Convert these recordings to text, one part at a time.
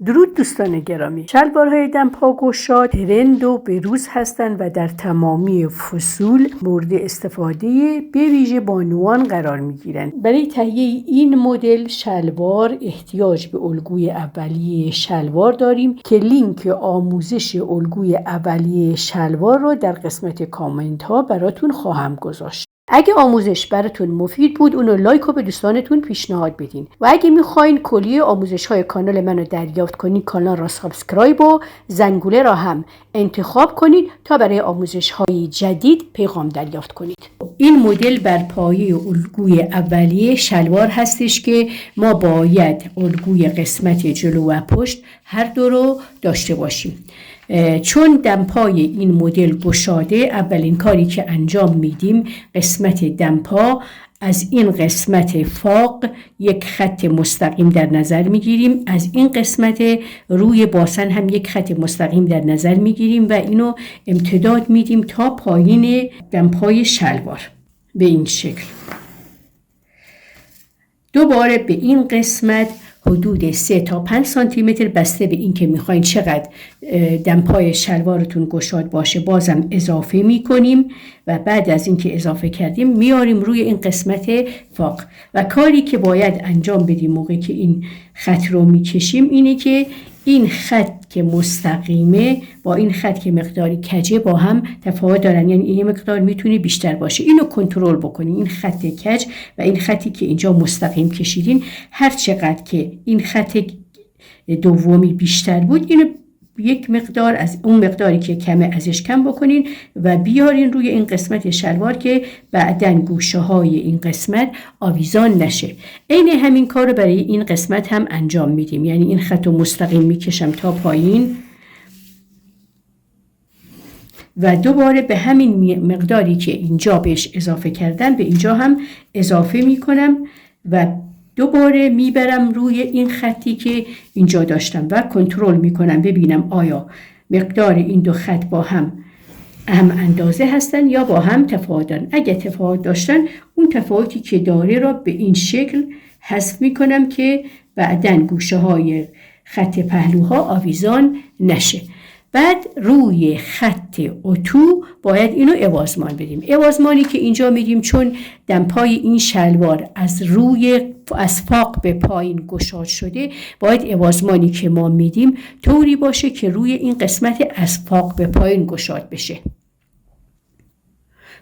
درود دوستان گرامی. شلوارهای دمپا گشاد ترند و بروز هستند و در تمامی فصول مورد استفاده به ویژه بانوان قرار میگیرند. برای تهیه این مدل شلوار احتیاج به الگوی اولیه شلوار داریم که لینک آموزش الگوی اولیه شلوار رو در قسمت کامنت ها براتون خواهم گذاشت. اگه آموزش براتون مفید بود اونو لایک و به دوستانتون پیشنهاد بدین و اگه میخواین کلیه آموزش های کانال منو دریافت کنین کانال را سابسکرایب و زنگوله را هم انتخاب کنید تا برای آموزش های جدید پیغام دریافت کنید. این مدل بر پایه الگوی اولیه شلوار هستش که ما باید الگوی قسمت جلو و پشت هر دو رو داشته باشیم. چون دمپای این مدل گشاده، اولین کاری که انجام میدیم قسمت دمپا از این قسمت فاق یک خط مستقیم در نظر میگیریم، از این قسمت روی باسن هم یک خط مستقیم در نظر میگیریم و اینو امتداد میدیم تا پایین دمپای شلوار به این شکل. دوباره به این قسمت حدود 3 تا 5 سانتی متر بسته به این که میخواین چقدر دمپای شلوارتون گشاد باشه بازم اضافه میکنیم و بعد از این که اضافه کردیم میاریم روی این قسمت فاق و کاری که باید انجام بدیم موقعی که این خط رو میکشیم اینه که این خط که مستقیمه با این خط که مقداری کجه با هم تفاوت دارن، یعنی این مقدار میتونه بیشتر باشه. اینو کنترل بکنین، این خط کج و این خطی که اینجا مستقیم کشیدین هر چقدر که این خط دومی بیشتر بود اینو یک مقدار از اون مقداری که کمه ازش کم بکنین و بیارین روی این قسمت شلوار که بعداً گوشه های این قسمت آویزان نشه. عین همین کار رو برای این قسمت هم انجام میدیم، یعنی این خط رو مستقیم میکشم تا پایین و دوباره به همین مقداری که اینجا بهش اضافه کردم به اینجا هم اضافه میکنم و دوباره میبرم روی این خطی که اینجا داشتم و کنترل میکنم ببینم آیا مقدار این دو خط با هم اندازه هستن یا با هم تفاوت دارن. اگه تفاوت داشتن اون تفاوتی که داره را به این شکل حذف میکنم که بعداً گوشه های خط پهلوها آویزان نشه. بعد روی خط اتو باید اینو عوضمان بدیم. عوضمانی که اینجا میدیم چون دمپای این شلوار از فاق به پایین گشاد شده، باید عوضمانی که ما میدیم طوری باشه که روی این قسمت از فاق به پایین گشاد بشه.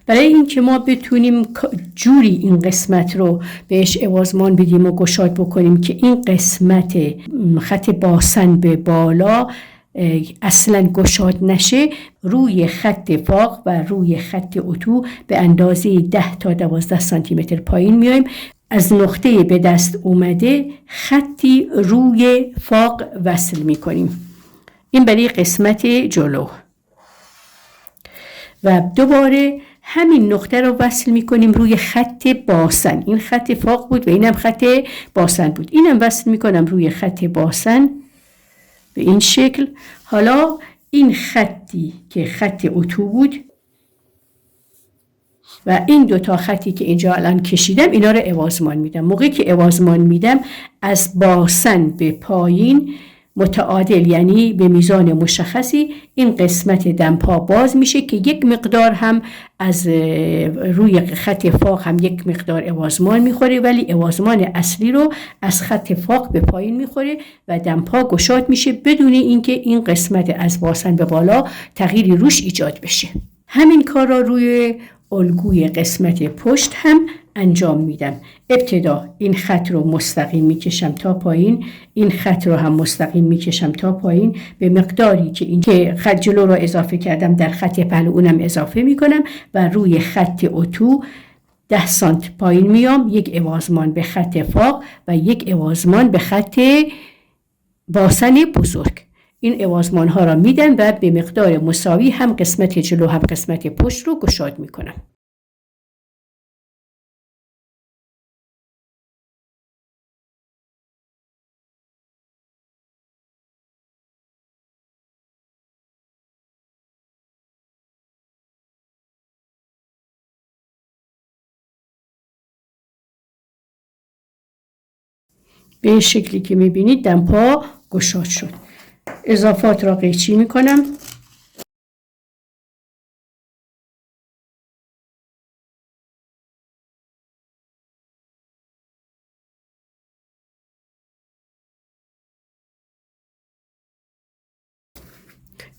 برای اینکه ما بتونیم جوری این قسمت رو بهش عوضمان بدیم و گشاد بکنیم که این قسمت خط باسن به بالا اصلا گشاد نشه، روی خط فاق و روی خط اتو به اندازه 10 تا 12 سانتی متر پایین میایم. از نقطه به دست اومده خطی روی فاق وصل میکنیم. این برای قسمت جلو و دوباره همین نقطه رو وصل میکنیم روی خط باسن. این خط فاق بود و اینم خط باسن بود. اینم وصل میکنم روی خط باسن به این شکل. حالا این خطی که خط اتو بود و این دوتا خطی که اینجا الان کشیدم اینا رو عوضمان میدم. موقعی که عوضمان میدم از باسن به پایین متعادل، یعنی به میزان مشخصی این قسمت دمپا باز میشه که یک مقدار هم از روی خط فاق هم یک مقدار عوضمان میخوره، ولی عوضمان اصلی رو از خط فاق به پایین میخوره و دمپا گشاد میشه بدون اینکه این قسمت از باسن به بالا تغییری روش ایجاد بشه. همین کار را روی الگوی قسمت پشت هم انجام میدم. ابتدا این خط رو مستقیم میکشم تا پایین، این خط رو هم مستقیم میکشم تا پایین به مقداری که این که خط جلو رو اضافه کردم در خط پهلو اونم اضافه میکنم و روی خط اتو 10 سانت پایین میام، یک عوضمان به خط فاق و یک عوضمان به خط باسن بزرگ. این عوضمان ها را میدم و به مقدار مساوی هم قسمت جلو هم قسمت پشت رو گشاد میکنم. به این شکلی که میبینید دمپا گشاد شد. اضافات را قیچی میکنم.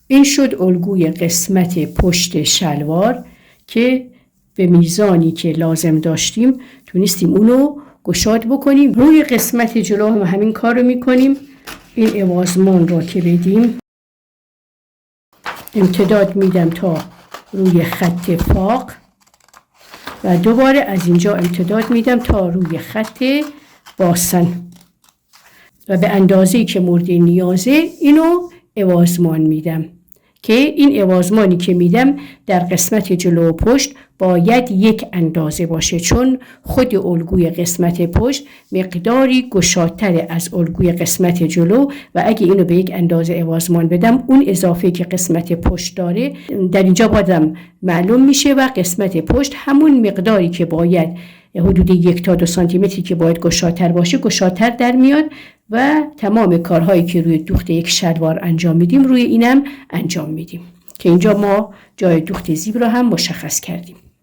این شد الگوی قسمت پشت شلوار که به میزانی که لازم داشتیم تونستیم اونو گشاد بکنیم. روی قسمت جلو هم همین کار رو میکنیم. این اوازمان را که بدیم امتداد میدم تا روی خط فاق و دوباره از اینجا امتداد میدم تا روی خط باسن و به اندازه‌ای که مورد نیازه اینو اوازمان میدم که این اوازمانی که میدم در قسمت جلو و پشت باید یک اندازه باشه، چون خود الگوی قسمت پشت مقداری گشادتر از الگوی قسمت جلو و اگه اینو به یک اندازه اوازمان بدم اون اضافه که قسمت پشت داره در اینجا بازم معلوم میشه و قسمت پشت همون مقداری که باید حدود 1 تا 2 سانتی متری که باید گشادتر باشه گشادتر در میاد و تمام کارهایی که روی دوخت یک شلوار انجام میدیم روی اینم انجام میدیم که اینجا ما جای دوخت زیب را هم مشخص کردیم.